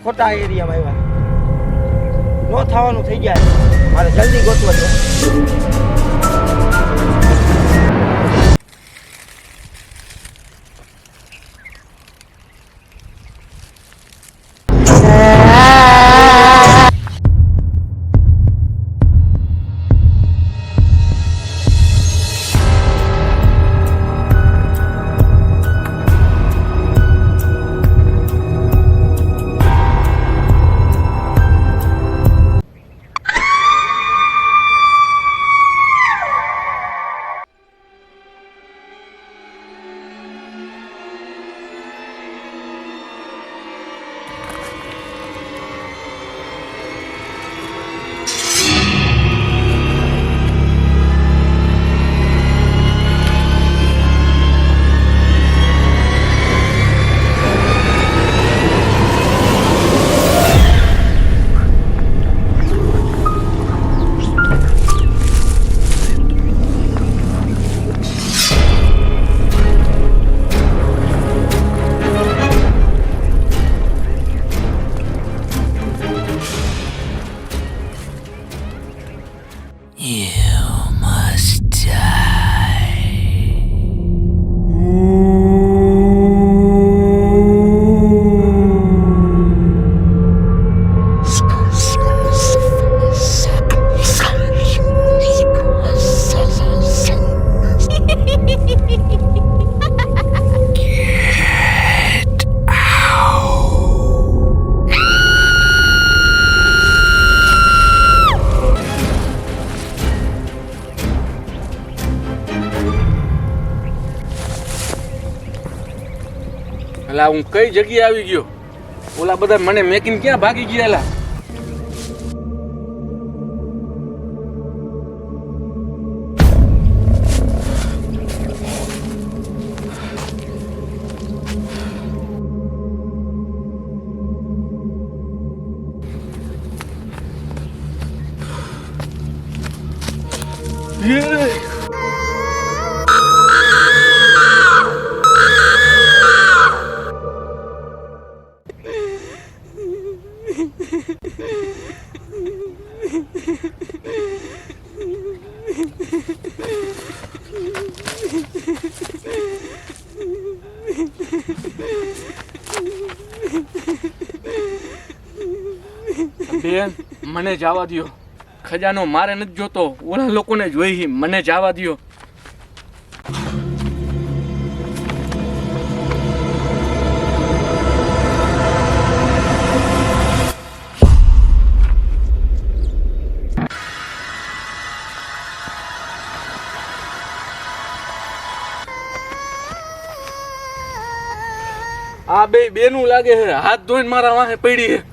ખોટા એરિયામાં આવ્યા નો થવાનું થઈ જાય મારે જલ્દી ગોતવા દો અલા હું કઈ જગ્યાએ આવી ગયો ઓલા બધા મને મેકીને ક્યાં ભાગી ગયા બેન મને જવા દ્યો ખજાનો મારે નથી જોતો ઓલા લોકોને જોઈ મને જવા દ્યો આ બે બેનું લાગે છે હાથ ધોઈને મારા વાહે પડી છે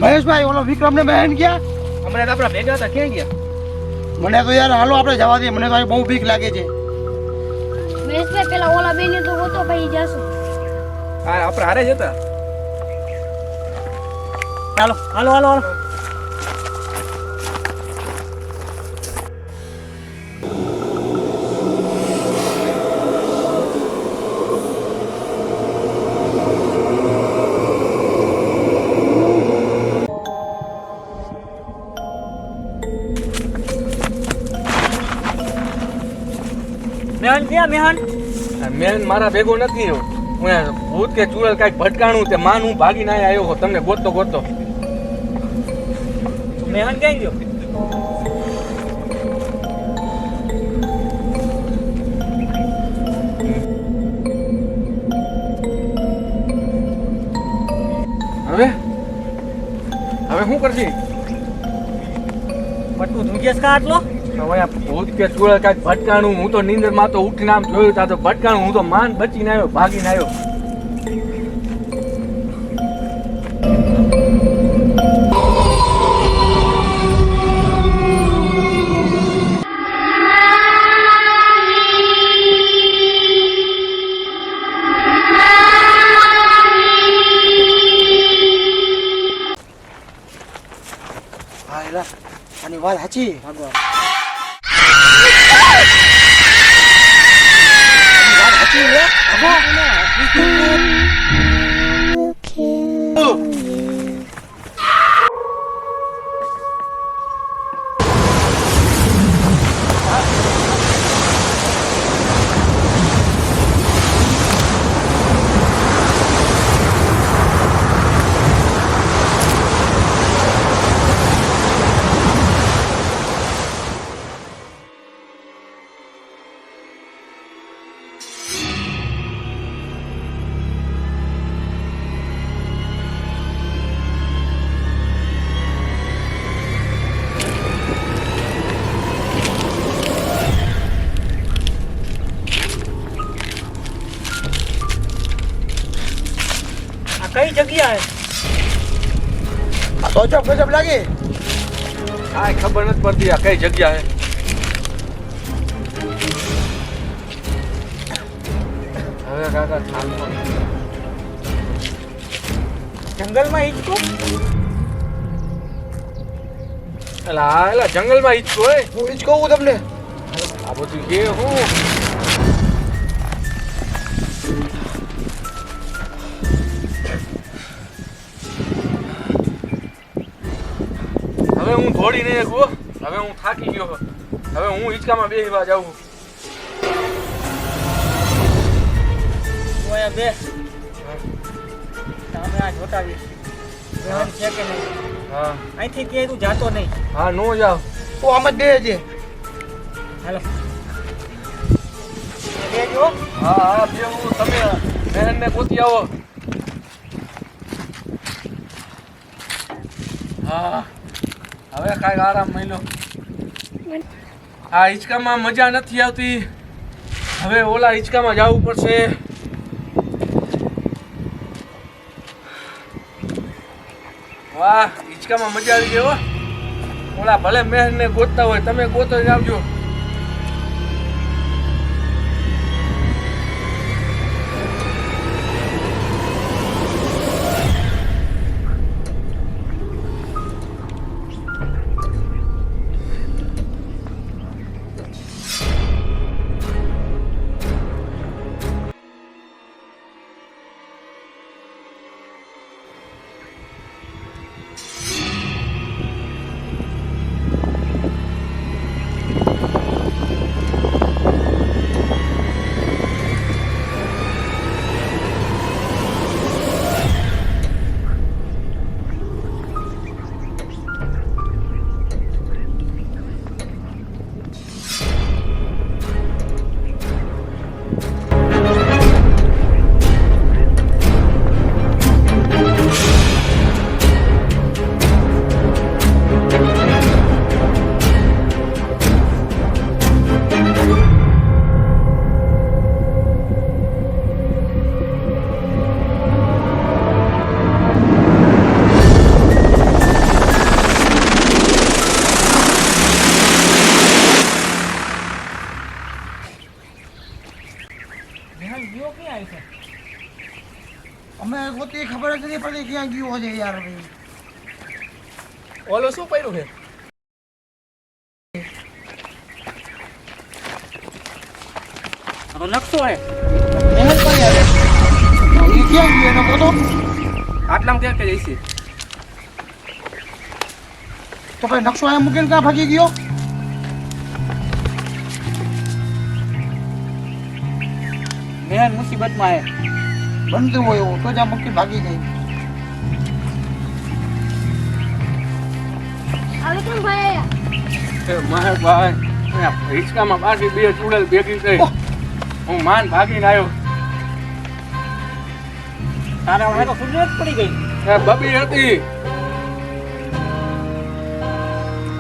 મહેશભાઈ ઓલો વિક્રમ ને બહેન ગયા હમણાં તો આપણા ભેગા હતા ક્યાં ગયા મને તો યાર હાલો આપણે જવા દઈએ મને તો બહુ બીક લાગે છે મહેશભાઈ પેલા ઓલા બેને તો હોતો પછી જાશું હા આપણે હારે જ હતા હાલો હાલો હાલો હાલો મેહન ક્યાં મેહન મેન મારા ભેગો નથી હું ભૂત કે ચુડેલ કાંઈક ભટકાણું તે માન હું ભાગીને આવ્યો હો તમને ગોતતો ગોતતો મેહન ક્યાં ગયો હવે હવે શું કરશી પટ્ટુ તું ધૂંધેસ કા આટલો હવે આ ભૂત કે ચૂડા કાંઈક ભટકાણું. હું તો નીંદરમાં તો ઉઠીને આમ જોયું તા તો ભટકાણું. હું તો માન બચીને આવ્યો, ભાગીને આવ્યો. હા એલા આની વાત સાચી ભગવાન વાત સાચી લે કઈ જગ્યા હે તો ચોક ગજબ લાગે કાંઈ ખબર નથી પડતી આ કઈ જગ્યા હે. હવે કાકા થાલમાં જંગલમાં હિંચકો એલા જંગલમાં હિંચકો હે. હું હિંચકો હું તમને આ બધું કે હું હવે હું દોડી નહીં શકું. હવે હું થાકી ગયો. હવે હું હિંચકામાં બેસવા જાઉં. હું અહીંયા બે તમે આ જોટાવી બેહન છે કે નહીં હા અહીંથી કે તું જાતો નહીં હા નો જાવ. તો આમ જ બેહજે હાલો બેજો હા હા બેવું. તમે બહેનને ગોતી આવો. હા હવે કાંઈક આરામ મળ્યો. આ હિંચકામાં મજા નથી આવતી. હવે ઓલા હિંચકામાં જવું પડશે. વાહ હિંચકામાં મજા આવી ગઈ હો. ઓલા ભલે મહેરને ગોતતા હોય તમે ગોતો જ આવજો. અમે ગોતી ખબર જ નહીં પડી ક્યાં ગયો છે યાર ભાઈ ઓલો શું કર્યું છે? તો નકશો હે મહેલ પર યાર એ ક્યાં ગયો એનો ફોટો આટલામાં ક્યાં કે જઈશી? તો ભાઈ નકશો અહીંયા મૂકીને ક્યાં ભાગી ગયો? મહેલ મુસીબતમાં હે બનતું હોય એવું તો જ આ મૂકી ભાગી ગઈ હવે કેમ ભાઈ આયા મારે ભાઈ હિંચકામાં પાછી બે ચૂડેલ ભેગી થઈ હું માન ભાગીને આવ્યો. તારા હવે તો સૂર્ય જ પડી ગઈ બબી હતી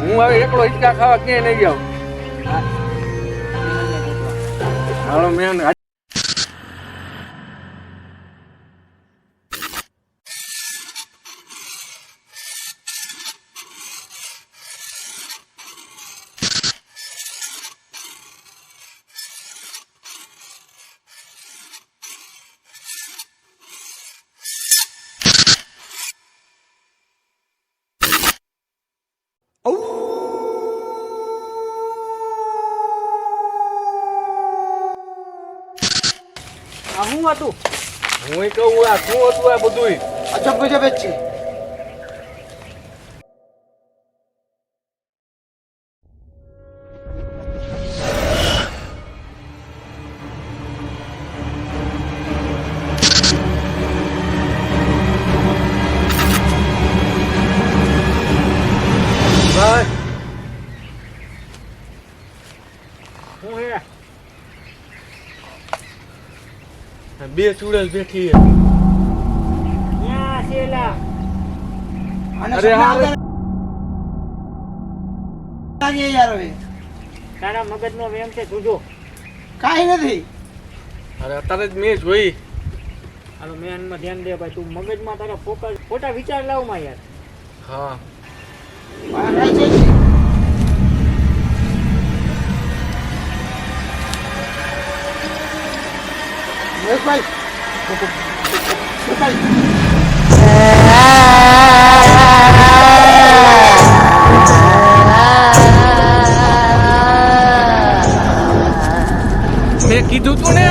હું હવે એકલો હિંચકા ખાવા ક્યાંય નહીં જાઉં. હાલો મેન આ હું હતું હું કહું આ શું હતું આ બધું? અજબ ગજબ જ છે. ભાઈ હું હે બે ચૂડેલ બેઠી છે. ન્યા છેલા અરે હા રે. યાર હવે તારા મગજનો વેમ છે જોજો. કાઈ નથી. અરે અત્યારે જ મેં જોઈ. હાલો મેનમાં ધ્યાન દે ભાઈ. તું મગજમાં તારા ફોકસ ખોટા વિચાર લાવ માં યાર. હા મેં કીધું તું ને.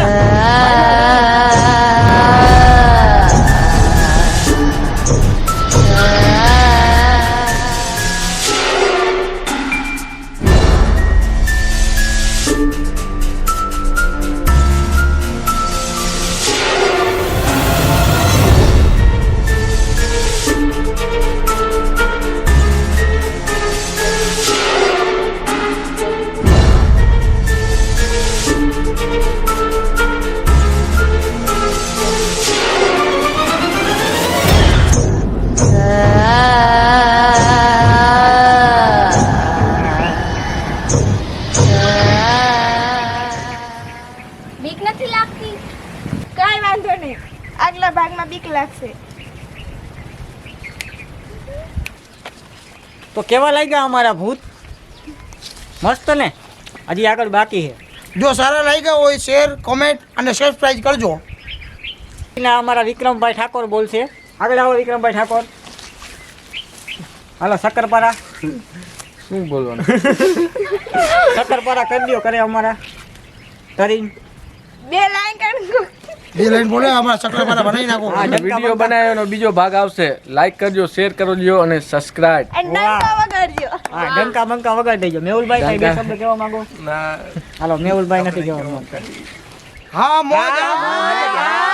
બીક નથી લાગતી? કાંઈ વાંધો નહીં, આગલા ભાગમાં બીક લાગશે. તો કેવા લાગ્યા અમારા ભૂત? મસ્ત ને? હજી આગળ બાકી છે. જો સારા લાગ્યા હોય શેર કોમેન્ટ અને સબસ્ક્રાઇબ કરજો. ના અમારા વિક્રમભાઈ ઠાકોર બોલશે. આગળ આવો વિક્રમભાઈ ઠાકોર. હાલો શક્કરપારા. શું બોલવાનું? શક્કરપારા કરી દો કરે અમારા તરીન. બે લાઈન કાઢો. બે લાઈન બોલે અમારા સકરાપારા બનાવી નાખો. હા, વિડીયો બનાવ્યોનો બીજો ભાગ આવશે. લાઈક કરજો, શેર કરજો અને સબસ્ક્રાઇબ. અને ડંકા વગાડજો. હા ડંકા બંકા વગાડી દેજો. મેહુલભાઈ કઈ બે ડંકા. શબ્દ કહેવા માંગો? ના હાલો મેહુલભાઈ નથી કહેવા માંગતા. હા મોજ. હા,